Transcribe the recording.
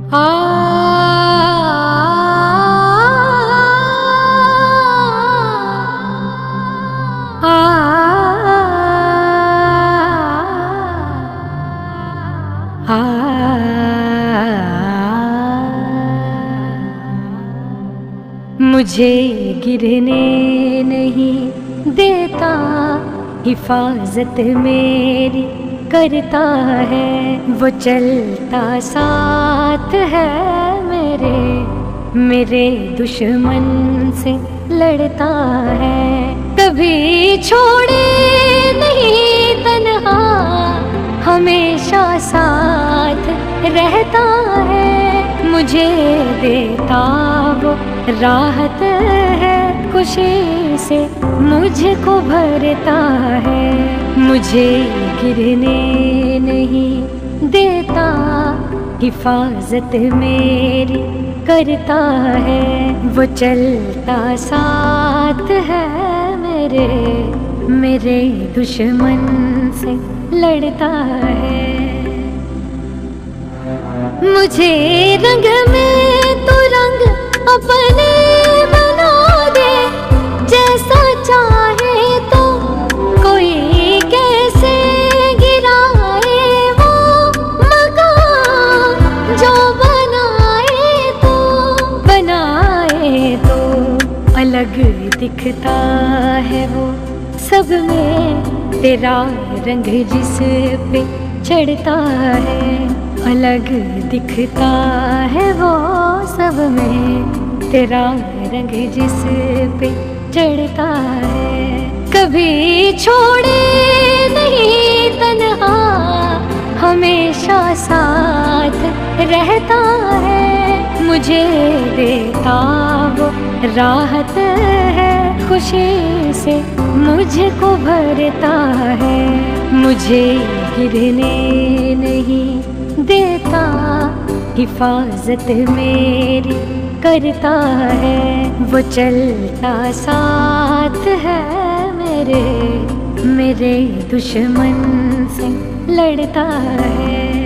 आ मुझे गिरने नहीं देता, हिफाजत मेरी करता है, वो चलता साथ है मेरे दुश्मन से लड़ता है। कभी छोड़े नहीं तन्हा, हमेशा साथ रहता है, मुझे देता वो राहत है, खुशी से मुझको भरता है। मुझे गिरने नहीं देता, हिफाजत मेरी करता है, वो चलता साथ है मेरे दुश्मन से लड़ता है। मुझे रंग में तो रंग अपने बना दे, जैसा चाहे तो कोई कैसे गिराए वो मकान, जो बनाए तो अलग दिखता है वो सब में, तेरा रंग जिस पे चढ़ता है, अलग दिखता है वो सब में, तेरा रंग जिस पे चढ़ता है। कभी छोड़े नहीं तन्हा, हमेशा साथ रहता है, मुझे देता वो राहत है, खुशी से मुझको भरता है। मुझे गिरने नहीं देता, हिफाजत मेरी करता है, वो चलता साथ है मेरे दुश्मन से लड़ता है।